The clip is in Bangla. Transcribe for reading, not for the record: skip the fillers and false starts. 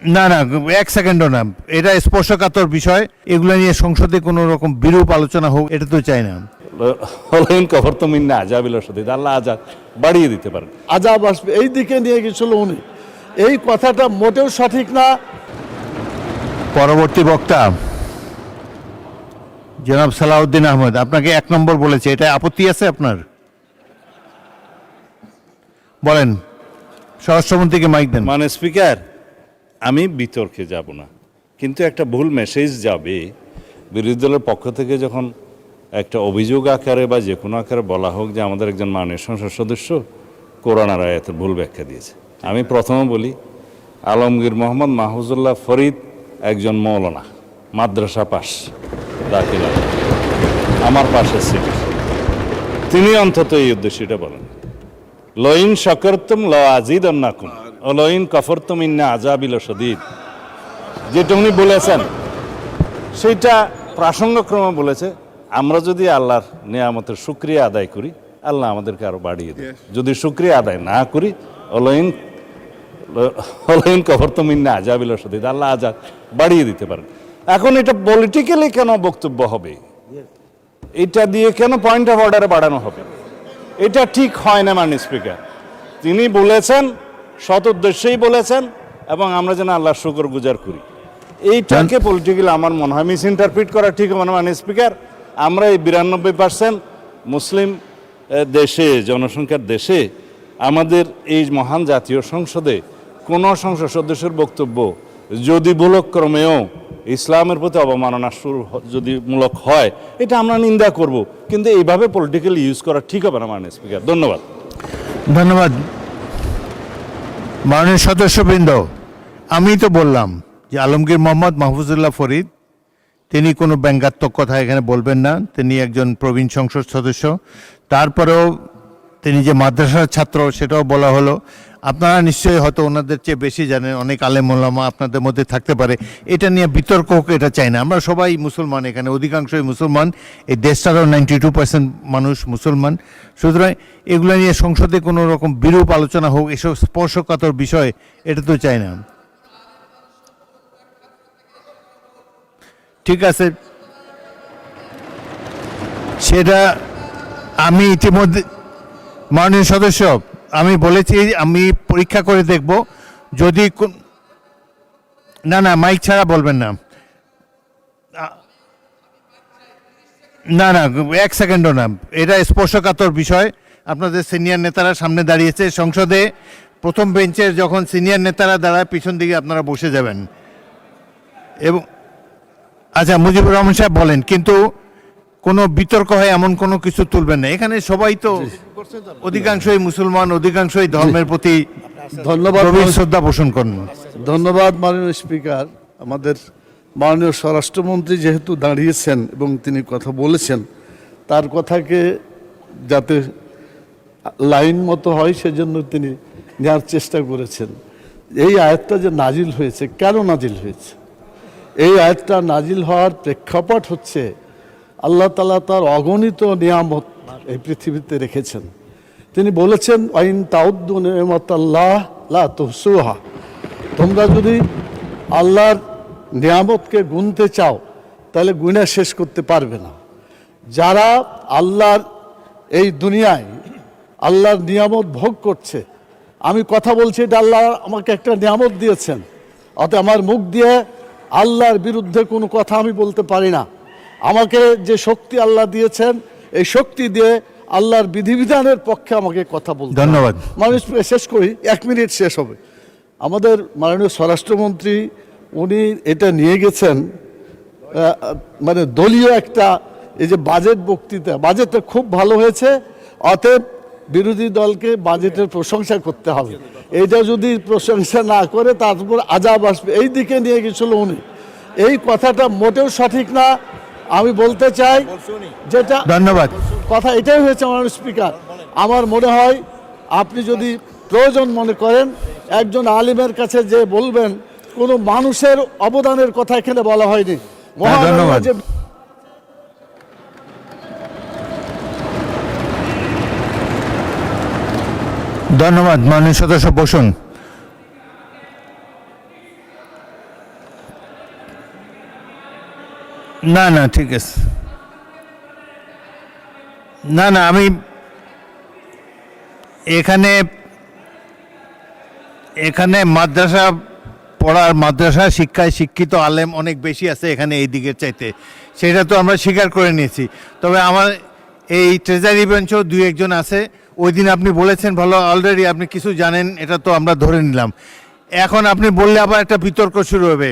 না না, এক সেকেন্ডও না, এটা স্পর্শকাতর বিষয়, এগুলো নিয়ে সংসদে কোনো রকম বিরূপ আলোচনা হোক এটা তো চাই না। হলেন কফর তো মিন্না আজাবিল সদিদ, আল্লাহ আজাব বাড়িয়ে দিতে পারেন। আজাব আসবে এই দিকে নিয়ে গেছিল উনি, এই কথাটা মোটেও সঠিক না। পরবর্তী বক্তা জনাব সালাউদ্দিন আহমেদ, আপনাকে 1 নম্বর বলেছে, এটা আপত্তি আছে আপনার? বলেন, স্বরাষ্ট্রমন্ত্রীকে মাইক দেন। মানে স্পিকার, আমি বিতর্কে যাব না, কিন্তু একটা ভুল মেসেজ যাবে বিরোধী দলের পক্ষ থেকে যখন একটা অভিযোগ আকারে বা যে কোনো আকারে বলা হোক যে আমাদের একজন মাননীয় সংসদ সদস্য কোরআন আর আয়াতের ভুল ব্যাখ্যা দিয়েছে। আমি প্রথমে বলি, আলমগীর মোহাম্মদ মাহফুজুল্লাহ ফরিদ একজন মৌলানা, মাদ্রাসা পাস, দাখিল আমার পাশের সিট, তিনি অন্তত এই উদ্দেশ্যটা বলেন, লইন শকরতুম ল আজিদান্নাকুম ও লইন কফরতুম ইন্না আযাবিল শদীদ, যেটা উনি বলেছেন সেইটা প্রাসঙ্গক্রমে বলেছে। আমরা যদি আল্লাহর নিয়ামতের শুকরিয়া আদায় করি, আল্লাহ আমাদেরকে আরো বাড়িয়ে দেয়। যদি শুকরিয়া আদায় না করি, অলইন কফরতুম ইন্না আযাবিল শদীদ, আল্লাহ আযাব বাড়িয়ে দিতে পারেন। এখন এটা পলিটিক্যালি কেন বক্তব্য হবে, এটা দিয়ে কেন পয়েন্ট অফ অর্ডারে বাড়ানো হবে, এটা ঠিক হয় না। মাননীয় স্পিকার, তিনি বলেছেন, সৎ উদ্দেশ্যেই বলেছেন, এবং আমরা যেন আল্লাহর শুকর গুজার করি। এইটাকে পলিটিক্যালি আমার মনে হয় মিস ইন্টারপ্রিট করা ঠিক হবে না। মাননীয় স্পিকার, আমরা এই 92% মুসলিম দেশে, জনসংখ্যার দেশে, আমাদের এই মহান জাতীয় সংসদে কোনো সংসদ সদস্যের বক্তব্য যদি ভুলক্রমেও ইসলামের প্রতি অবমাননা যদি মূলক হয়, এটা আমরা নিন্দা করব, কিন্তু এইভাবে পলিটিক্যালি ইউজ করা ঠিক হবে না। মাননীয় স্পিকার, ধন্যবাদ। ধন্যবাদ মাননীয় সদস্যবৃন্দ। আমি তো বললাম যে আলমগীর মোহাম্মদ মাহফুজুল্লাহ ফরিদ তিনি কোনো ব্যঙ্গাত্মক কথা এখানে বলবেন না, তিনি একজন প্রবীণ সংসদ সদস্য। তারপরেও তিনি যে মাদ্রাসার ছাত্র সেটাও বলা হলো। আপনারা নিশ্চয়ই হয়তো ওনাদের চেয়ে বেশি জানেন, অনেক আলেম ওলামা আপনাদের মধ্যে থাকতে পারে, এটা নিয়ে বিতর্ক হোক এটা চাই না। আমরা সবাই মুসলমান, এখানে অধিকাংশই মুসলমান, এই দেশটারও 92% মানুষ মুসলমান। সুতরাং এগুলো নিয়ে সংসদে কোনো রকম বিরূপ আলোচনা হোক, এসব স্পর্শকাতর বিষয় এটা তো চাই না। ঠিক আছে, সেটা আমি ইতিমধ্যে মাননীয় সদস্য আমি বলেছি, আমি পরীক্ষা করে দেখব যদি না না মাইক ছাড়া বলবেন না, না না 1 সেকেন্ডও না, এটা স্পর্শকাতর বিষয়। আপনাদের সিনিয়র নেতারা সামনে দাঁড়িয়েছে, সংসদে প্রথম বেঞ্চের যখন সিনিয়র নেতারা দাঁড়ায় পিছন দিকে আপনারা বসে যাবেন। এবং আচ্ছা, মুজিবুর রহমান সাহেব বলেন, কিন্তু কোনো বিতর্ক হয় এমন কোনো কিছু তুলবেন না। এখানে সবাই তো অধিকাংশই মুসলমান, অধিকাংশই ধর্মের প্রতি ধন্যবাদ, শ্রদ্ধা পোষণ করেন। ধন্যবাদ মাননীয় স্পিকার। আমাদের মাননীয় স্বরাষ্ট্রমন্ত্রী যেহেতু দাঁড়িয়েছেন এবং তিনি কথা বলেছেন, তার কথাকে যাতে লাইন মতো হয় সেজন্য তিনি নেওয়ার চেষ্টা করেছেন। এই আয়াতটা যে নাজিল হয়েছে, কেন নাজিল হয়েছে? এই আয়াতটা নাজিল হওয়ার প্রেক্ষাপট হচ্ছে আল্লাহ তাআলা তার অগণিত নিয়ামত এই পৃথিবীতে রেখেছেন। তিনি বলেছেন, আইন তাউদ্দু নিয়ামাতাল্লাহ লা তুহসুহা, তোমরা যদি আল্লাহর নিয়ামতকে গুনতে চাও তাহলে গুণে শেষ করতে পারবে না। যারা আল্লাহর এই দুনিয়ায় আল্লাহর নিয়ামত ভোগ করছে, আমি কথা বলছি, এটা আল্লাহ আমাকে একটা নিয়ামত দিয়েছেন, অতএব আমার মুখ দিয়ে আল্লাহর বিরুদ্ধে কোনো কথা আমি বলতে পারি না। আমাকে যে শক্তি আল্লাহ দিয়েছেন, এই শক্তি দিয়ে আল্লাহর বিধিবিধানের পক্ষে আমাকে কথা বলতে। ধন্যবাদ। মানুষ শেষ করি, 1 মিনিট শেষ হবে। আমাদের মাননীয় স্বরাষ্ট্রমন্ত্রী উনি এটা নিয়ে গেছেন মানে দলীয় একটা, এই যে বাজেট বক্তৃতা, বাজেটটা খুব ভালো হয়েছে, অতএব বিরোধী দলকে বাজেটের প্রশংসা করতে হবে। এইটা যদি প্রশংসা না করে তারপর আজাব আসবে এই দিকে নিয়ে গেছিল উনি, এই কথাটা মোটেও সঠিক না। আমি বলতে চাই যেটা, ধন্যবাদ, কথা এটাই হয়েছে মাননীয় স্পিকার। আমার মনে হয় আপনি যদি প্রয়োজন মনে করেন একজন আলিমের কাছে যে বলবেন, কোনো মানুষের অবদানের কথা এখানে বলা হয়নি। ধন্যবাদ। ধন্যবাদ মাননীয় সদস্য বসুন। না না ঠিক আছে, না না আমি এখানে এখানে মাদ্রাসা পড়ার, মাদ্রাসা শিক্ষায় শিক্ষিত আলেম অনেক বেশি আছে এখানে এই দিকের চাইতে, সেটা তো আমরা স্বীকার করে নিয়েছি। তবে আমার এই ট্রেজারি বেঞ্চও দুই একজন আছে, ওই দিন আপনি বলেছেন ভালো, অলরেডি আপনি কিছু জানেন, এটা তো আমরা ধরে নিলাম। এখন আপনি বললে আবার একটা বিতর্ক শুরু হবে।